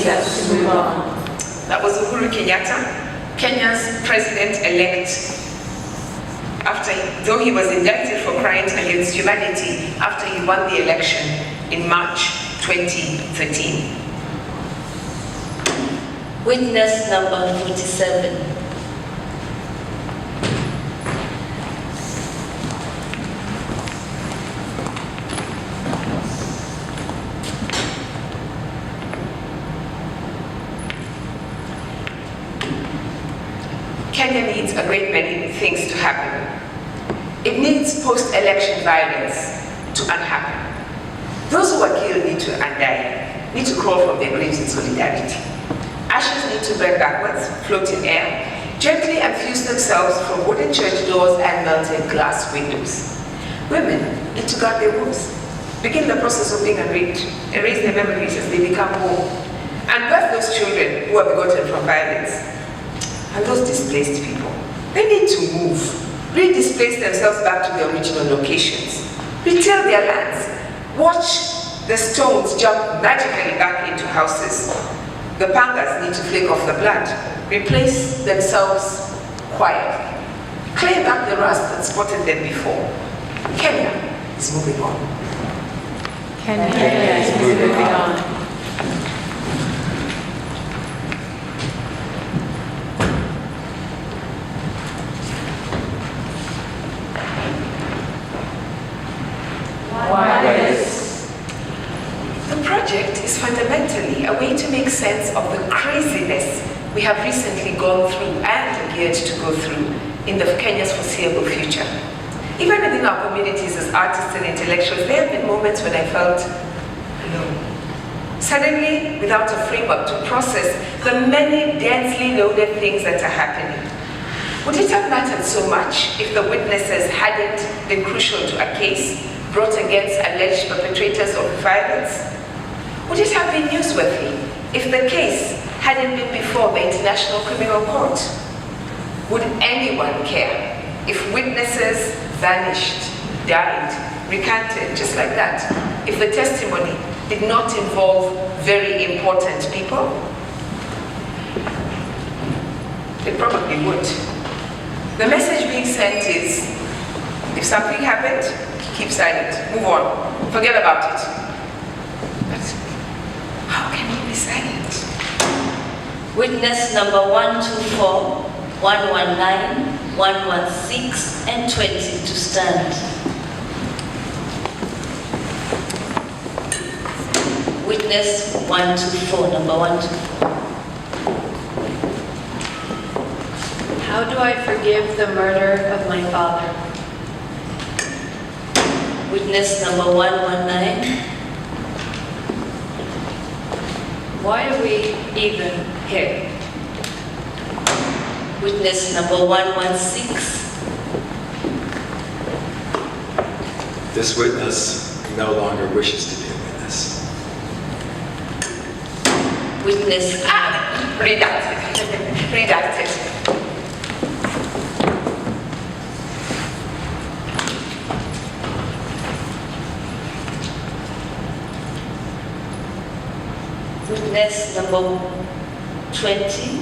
us to move on. That was Uhuru Kenyatta, Kenya's president-elect, though he was indicted for crimes against humanity after he won the election in March 2013. Witness number 47. Kenya needs a great many things to happen. It needs post-election violence to unhappen. Those who are killed need to die, need to crawl from their graves in solidarity. Ashes need to burn backwards, float in air, gently and fuse themselves from wooden church doors and melted glass windows. Women need to guard their wombs, begin the process of being unwrapped, erase their memories as they become whole, and birth those children who are begotten from violence. And those displaced people, they need to move, redisplace themselves back to their original locations, retail their lands, watch the stones jump magically back into houses. The pangas need to flake off the blood, replace themselves quietly, claim back the rust that spotted them before. Kenya is moving on. Kenya is moving on. Why this? The project is fundamentally a way to make sense of the craziness we have recently gone through and geared to go through in the Kenya's foreseeable future. Even within our communities as artists and intellectuals, there have been moments when I felt alone. Suddenly, without a framework to process the many densely loaded things that are happening. Would it have mattered so much if the witnesses hadn't been crucial to a case brought against alleged perpetrators of violence? Would it have been newsworthy if the case hadn't been before the International Criminal Court? Would anyone care if witnesses vanished, died, recanted, just like that, if the testimony did not involve very important people? It probably would. The message being sent is, if something happened, keep silent, move on, forget about it. But how can you be silent? Witness number 124, 119, 116, and 20 to stand. Witness 124, number 124. How do I forgive the murder of my father? Witness number 119. Why are we even here? Witness number 116. This witness no longer wishes to be a witness. Witness Redacted. Redacted. Witness number 20.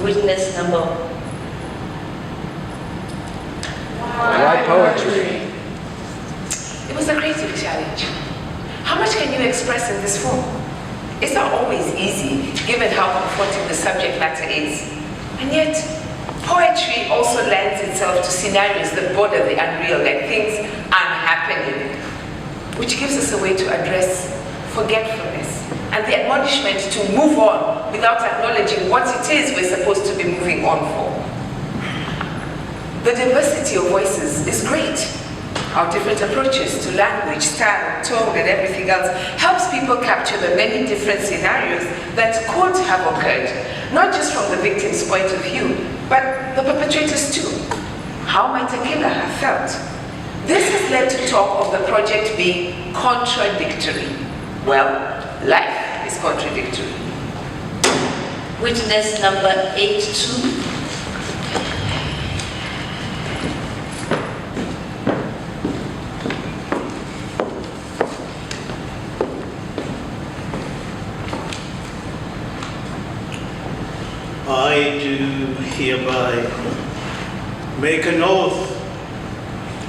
Witness number. Why poetry? It was a creative challenge. How much can you express in this form? It's not always easy, given how confronting the subject matter is. And yet, poetry also lends itself to scenarios that border the unreal, like things unhappening, which gives us a way to address forgetfulness and the admonishment to move on without acknowledging what it is we're supposed to be moving on for. The diversity of voices is great. Our different approaches to language, style, tone, and everything else helps people capture the many different scenarios that could have occurred, not just from the victim's point of view, but the perpetrators too. How might a killer have felt? This has led to talk of the project being contradictory. Well, life is contradictory. Witness number 82. I do hereby make an oath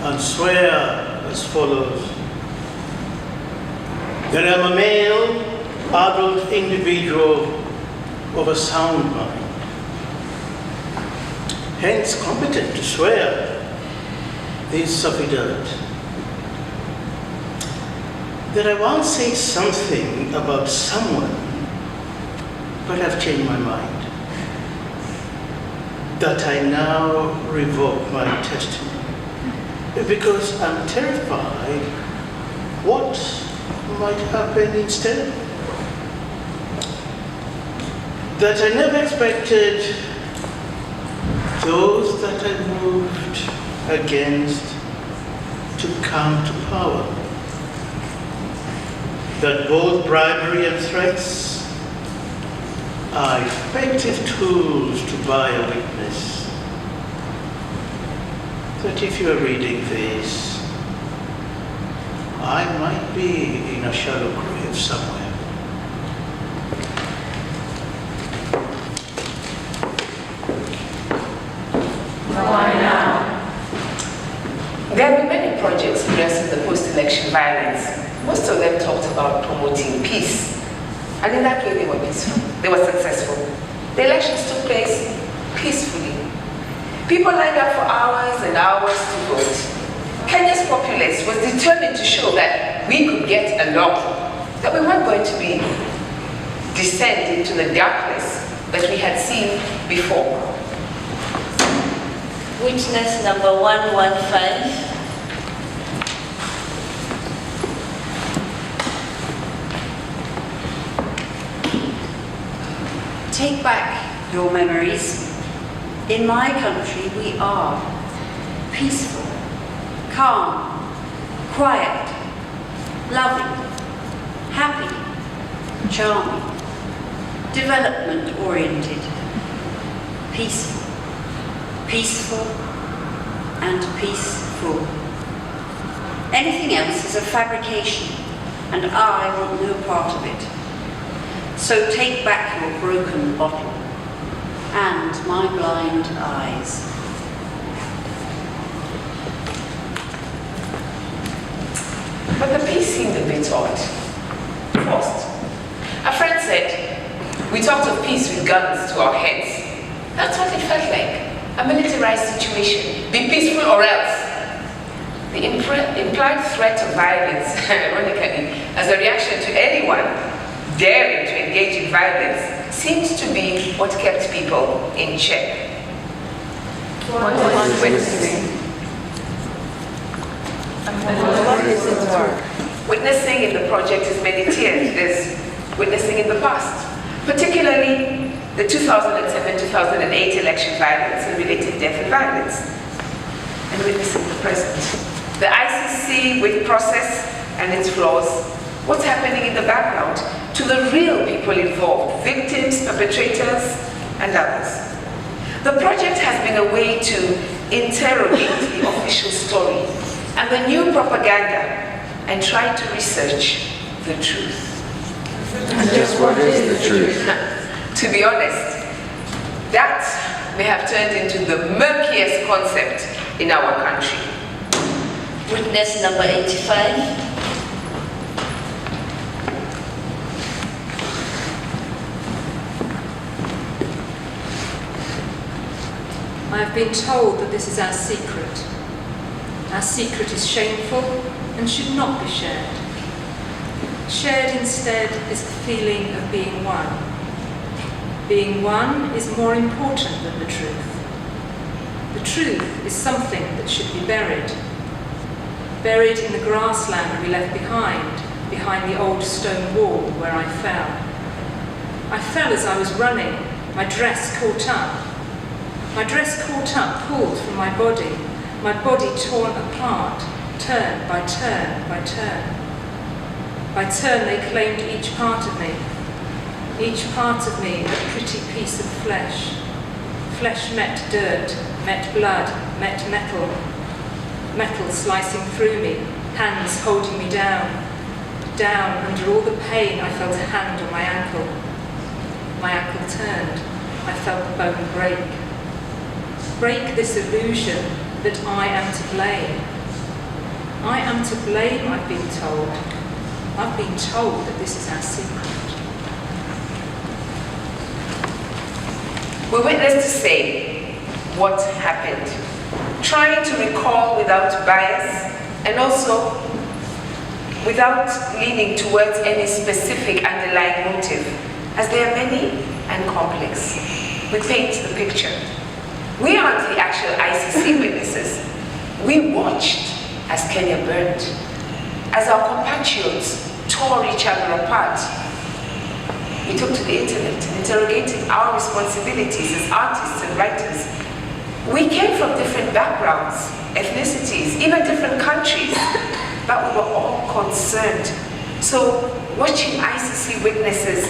and swear as follows, that I am a male, adult individual of a sound mind, hence competent to swear this affidavit, that I once said something about someone, but I've changed my mind, that I now revoke my testimony because I'm terrified what might happen instead. That I never expected those that I moved against to come to power. That both bribery and threats are effective tools to buy a witness. That if you are reading this, I might be in a shallow grave somewhere. Why now? There have been many projects addressing the post-election violence. Most of them talked about promoting peace. And in that way, they were peaceful. They were successful. The elections took place peacefully. People lined up for hours and hours to vote. Kenya's populace was determined to show that we could get along, that we weren't going to be descend into the darkness that we had seen before. Witness number 115. Take back your memories. In my country, we are peaceful, calm, quiet, loving, happy, charming, development-oriented, peaceful, peaceful, and peaceful. Anything else is a fabrication, and I want no part of it. So take back your broken bottle and my blind eyes. But the peace seemed a bit odd. Forced. A friend said, we talked of peace with guns to our heads. That's what it felt like. A militarized situation. Be peaceful or else. The implied threat of violence, ironically, as a reaction to anyone daring to engage in violence, seems to be what kept people in check. What is witnessing? And what is its work? Witnessing in the project is many tiered. There's witnessing in the past, particularly the 2007-2008 election violence and related death and violence, and witnessing the present. The ICC with process and its flaws, what's happening in the background to the real people involved, victims, perpetrators, and others. The project has been a way to interrogate the official story and the new propaganda and try to research the truth. And just what is the truth? To be honest, that may have turned into the murkiest concept in our country. Witness number 85. I have been told that this is our secret. Our secret is shameful and should not be shared. Shared instead is the feeling of being one. Being one is more important than the truth. The truth is something that should be buried. Buried in the grassland we left behind the old stone wall where I fell. I fell as I was running, my dress caught up. My dress caught up, pulled from my body torn apart, turn by turn by turn. By turn they claimed each part of me a pretty piece of flesh. Flesh met dirt, met blood, met metal. Metal slicing through me, hands holding me down. Down under all the pain I felt a hand on my ankle. My ankle turned. I felt the bone break. Break this illusion that I am to blame. I am to blame, I've been told. I've been told that this is our secret. We witnessed to say what happened, trying to recall without bias and also without leaning towards any specific underlying motive, as they are many and complex. We paint the picture. We aren't the actual ICC witnesses. We watched as Kenya burned, as our compatriots tore each other apart. We took to the internet and interrogated our responsibilities as artists and writers. We came from different backgrounds, ethnicities, even different countries, but we were all concerned. So watching ICC witnesses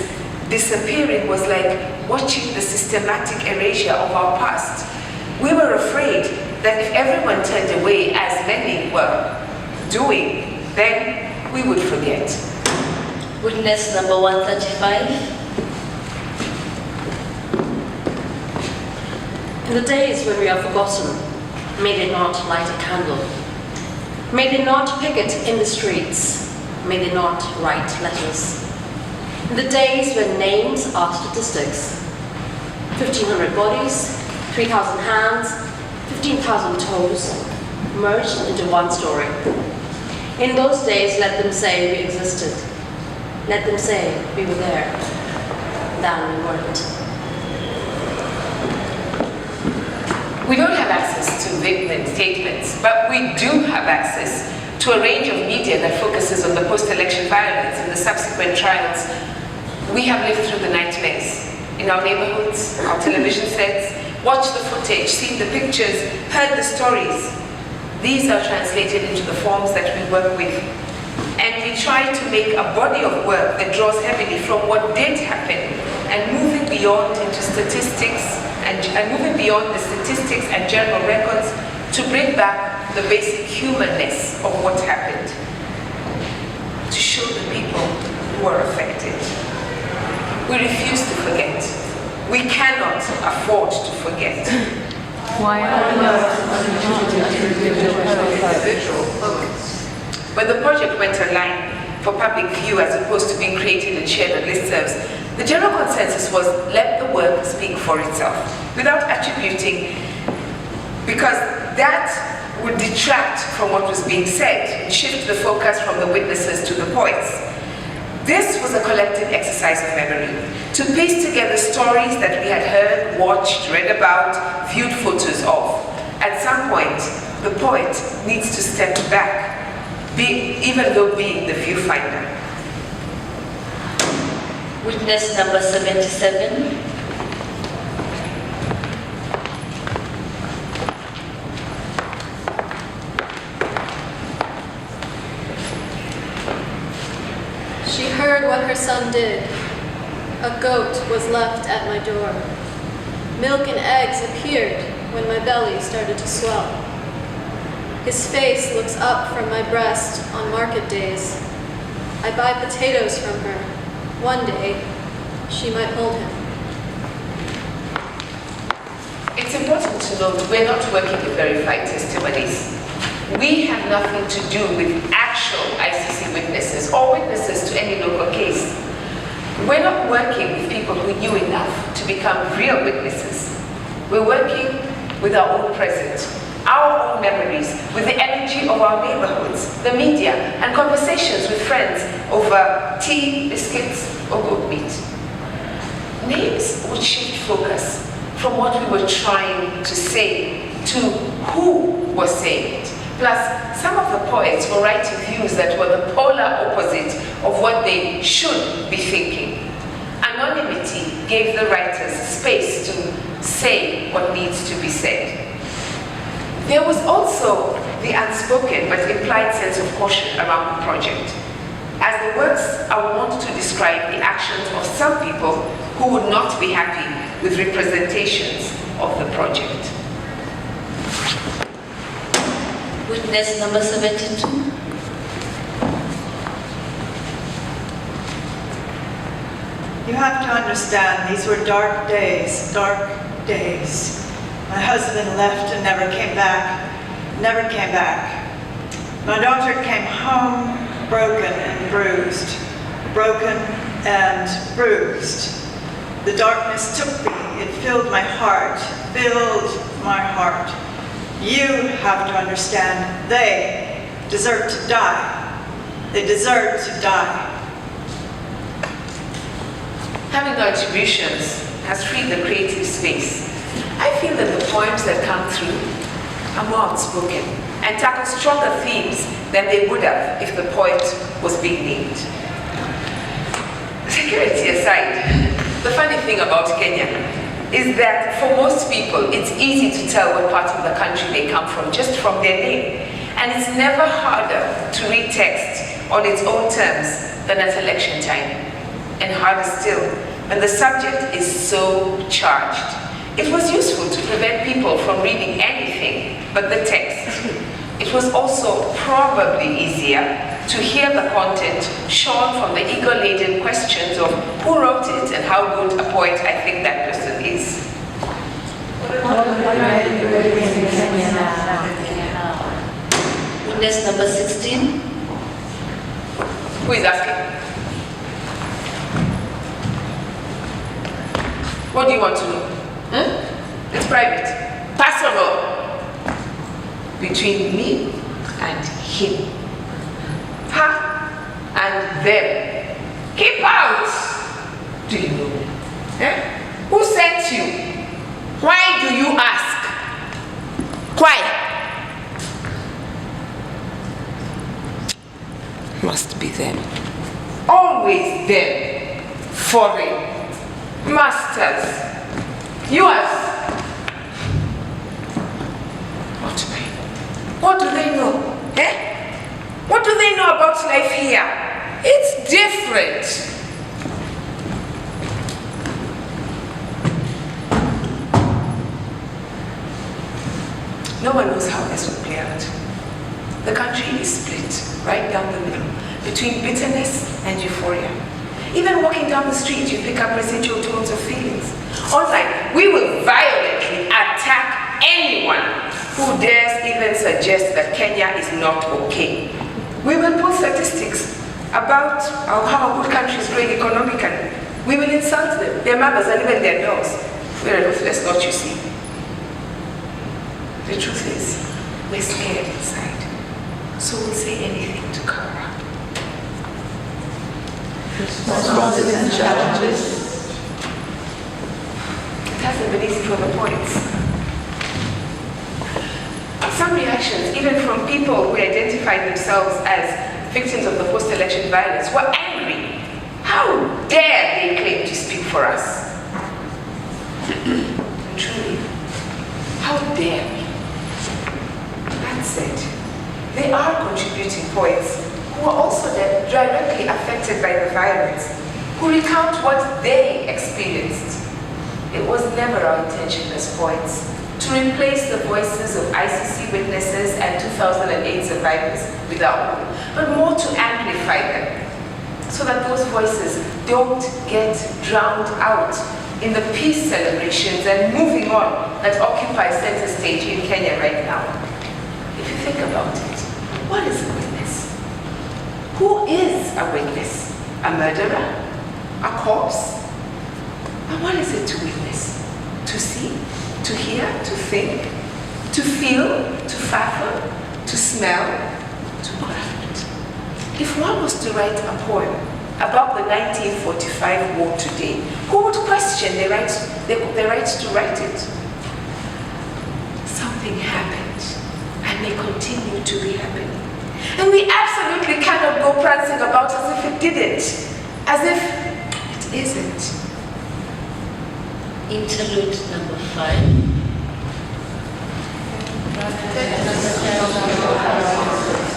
disappearing was like watching the systematic erasure of our past. We were afraid that if everyone turned away, as many were doing, then we would forget. Witness number 135. In the days when we are forgotten, may they not light a candle. May they not picket in the streets. May they not write letters. In the days when names are statistics, 1,500 bodies, 3,000 hands, 15,000 toes, merged into one story. In those days, let them say we existed. Let them say we were there. Then we weren't. We don't have access to written statements, but we do have access to a range of media that focuses on the post-election violence and the subsequent trials. We have lived through the nightmares in our neighborhoods, our television sets, watched the footage, seen the pictures, heard the stories. These are translated into the forms that we work with. And we try to make a body of work that draws heavily from what did happen and moving beyond into statistics and moving beyond the statistics and general records to bring back the basic humanness of what happened, to show the people who are affected. We refuse to forget. We cannot afford to forget. Why not? When the project went online for public view as opposed to being created and shared on listservs, the general consensus was let the work speak for itself, without attributing, because that would detract from what was being said and shift the focus from the witnesses to the poets. This was a collective exercise of memory, to piece together stories that we had heard, watched, read about, viewed photos of. At some point, the poet needs to step back, even though being the viewfinder. Witness number 77. She heard what her son did. A goat was left at my door. Milk and eggs appeared when my belly started to swell. His face looks up from my breast on market days. I buy potatoes from her. One day, she might hold him. It's important to note we're not working with verified testimonies. We have nothing to do with actual ICC witnesses or witnesses to any local case. We're not working with people who knew enough to become real witnesses. We're working with our own present, our own memories, with the energy of our neighborhoods, the media, and conversations with friends over tea, biscuits, or goat meat. Names would shift focus from what we were trying to say to who was saying it. Plus, some of the poets were writing views that were the polar opposite of what they should be thinking. Anonymity gave the writers space to say what needs to be said. There was also the unspoken but implied sense of caution around the project, as the works are wont to describe the actions of some people who would not be happy with representations of the project. Witness number 72. You have to understand, these were dark days, dark days. My husband left and never came back, never came back. My daughter came home broken and bruised, broken and bruised. The darkness took me, it filled my heart, filled my heart. You have to understand, they deserve to die. They deserve to die. Having contributions has freed the creative space. I feel that the poems that come through are more outspoken and tackle stronger themes than they would have if the poet was being named. Security aside, the funny thing about Kenya is that for most people, it's easy to tell what part of the country they come from just from their name. And it's never harder to read text on its own terms than at election time. And harder still, when the subject is so charged. It was useful to prevent people from reading anything but the text. It was also probably easier to hear the content shorn from the ego-laden questions of who wrote it and how good a poet I think that person is. Witness number 16. Who is asking? What do you want to know? It's private. Personal. Between me and him. Her and them. Keep out! Do you know? Who sent you? Why do you ask? Why? Must be them. Always them. Foreign. Masters. Yours. What do they know? What do they know about life here? It's different. No one knows how this will play out. The country is split right down the middle between bitterness and euphoria. Even walking down the street, you pick up residual tones of feelings. Online, we will violently attack anyone who dares even suggest that Kenya is not okay. We will pull statistics about how a good country is growing economically. We will insult them, their mothers, and even their dogs. We're a ruthless lot, you see. The truth is, we're scared inside, so we'll say anything to cover up. Responses and challenges. It hasn't been easy for the poets. Some reactions, even from people who identified themselves as victims of the post-election violence, were angry. How dare they claim to speak for us? And truly, how dare we? That said, they are contributing poets who are also directly affected by the violence, who recount what they experienced. It was never our intention as poets to replace the voices of ICC witnesses and 2008 survivors with our own, but more to amplify them, so that those voices don't get drowned out in the peace celebrations and moving on that occupy center stage in Kenya right now. If you think about it, what is a witness? Who is a witness? A murderer? A corpse? And what is it to witness? To see? To hear? To think? To feel? To fathom? To smell? To craft? If one was to write a poem about the 1945 war today, who would question their right to write it? Something happened, and may continue to be happening. And we absolutely cannot go prancing about as if it didn't, as if it isn't. Interlude number 5.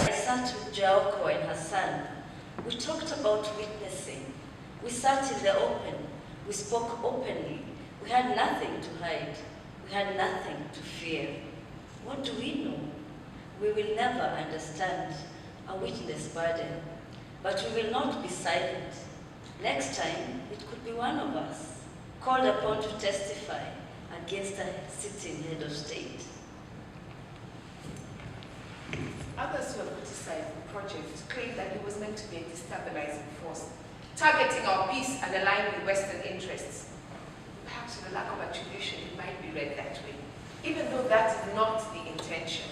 I sat with Jaoko and her son. We talked about witnessing. We sat in the open. We spoke openly. We had nothing to hide. We had nothing to fear. What do we know? We will never understand a witness burden, but we will not be silent. Next time, it could be one of us, called upon to testify against a sitting head of state. Others who have criticized the project claim that it was meant to be a destabilizing force, targeting our peace and aligning with Western interests. Perhaps with a lack of attribution, it might be read that way, even though that is not the intention.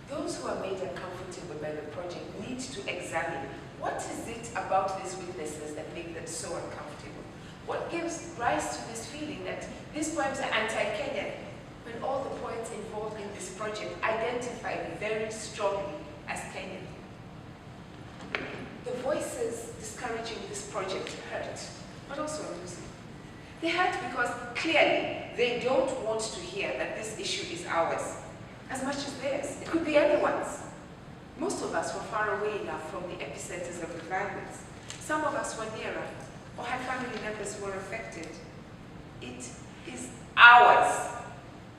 Those who are made uncomfortable by the project need to examine what is it about these witnesses that make them so uncomfortable. What gives rise to this feeling that these poems are anti-Kenyan when all the poets involved in this project identify very strongly as Kenyan? The voices discouraging this project hurt, but also amusing. They hurt because clearly they don't want to hear that this issue is ours as much as theirs. It could be anyone's. Most of us were far away enough from the epicenters of the violence. Some of us were nearer or had family members who were affected. It is ours.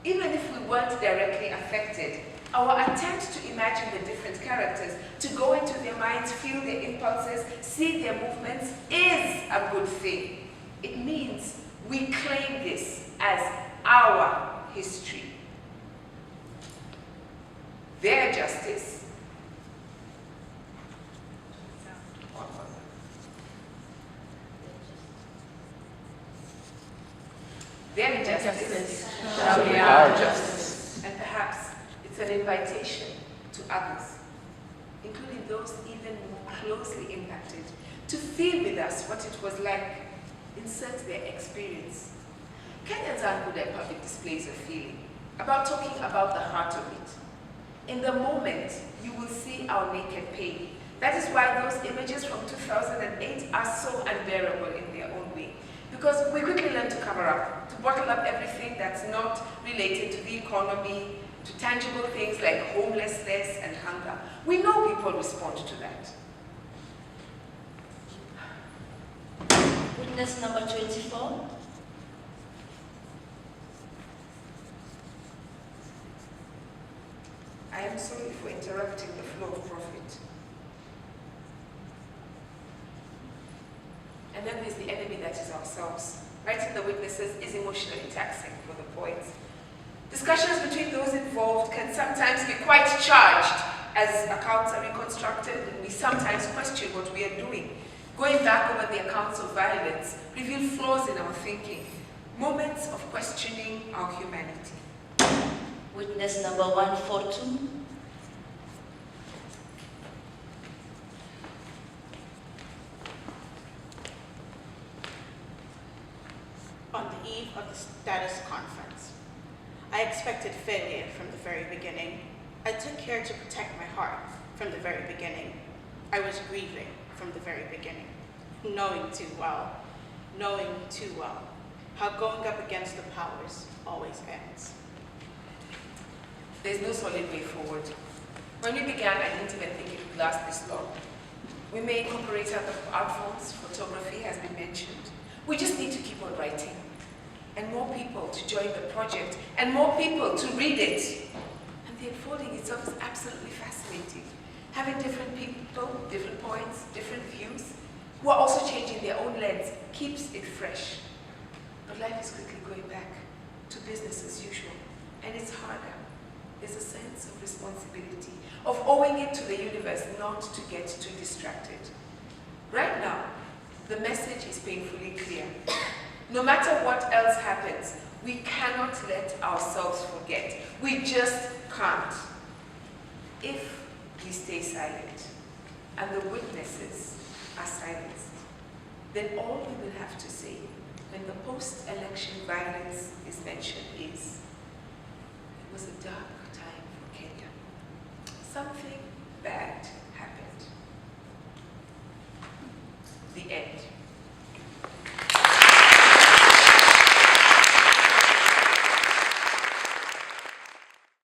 Even if we weren't directly affected, our attempt to imagine the different characters, to go into their minds, feel their impulses, see their movements, is a good thing. It means we claim this as our history. Their justice. Their justice shall be our justice. And perhaps it's an invitation to others, including those even more closely impacted, to feel with us what it was like, insert their experience. Kenyans aren't good at public displays of feeling, about talking about the heart of it. In the moment, you will see our naked pain. That is why those images from 2008 are so unbearable in their own way. Because we quickly learn to cover up, to bottle up everything that's not related to the economy, to tangible things like homelessness and hunger. We know people respond to that. Witness number 24. I am sorry for interrupting the flow of profit. And then there's the enemy that is ourselves. Writing the witnesses is emotionally taxing for the poets. Discussions between those involved can sometimes be quite charged as accounts are reconstructed, and we sometimes question what we are doing. Going back over the accounts of violence reveal flaws in our thinking, moments of questioning our humanity. Witness number 142. On the eve of the status conference, I expected failure from the very beginning. I took care to protect my heart from the very beginning. I was grieving from the very beginning, knowing too well how going up against the powers always ends. There's no solid way forward. When we began, I didn't even think it would last this long. We may incorporate other art forms, photography has been mentioned. We just need to keep on writing. And more people to join the project, and more people to read it. And the unfolding itself is absolutely fascinating. Having different people, different points, different views, who are also changing their own lens, keeps it fresh. But life is quickly going back to business as usual, and it's harder. There's a sense of responsibility, of owing it to the universe not to get too distracted. Right now, the message is painfully clear. No matter what else happens, we cannot let ourselves forget. We just can't. If we stay silent, and the witnesses are silenced, then all we will have to say when the post-election violence is mentioned is, it was a dark time for Kenya. Something bad happened. The end.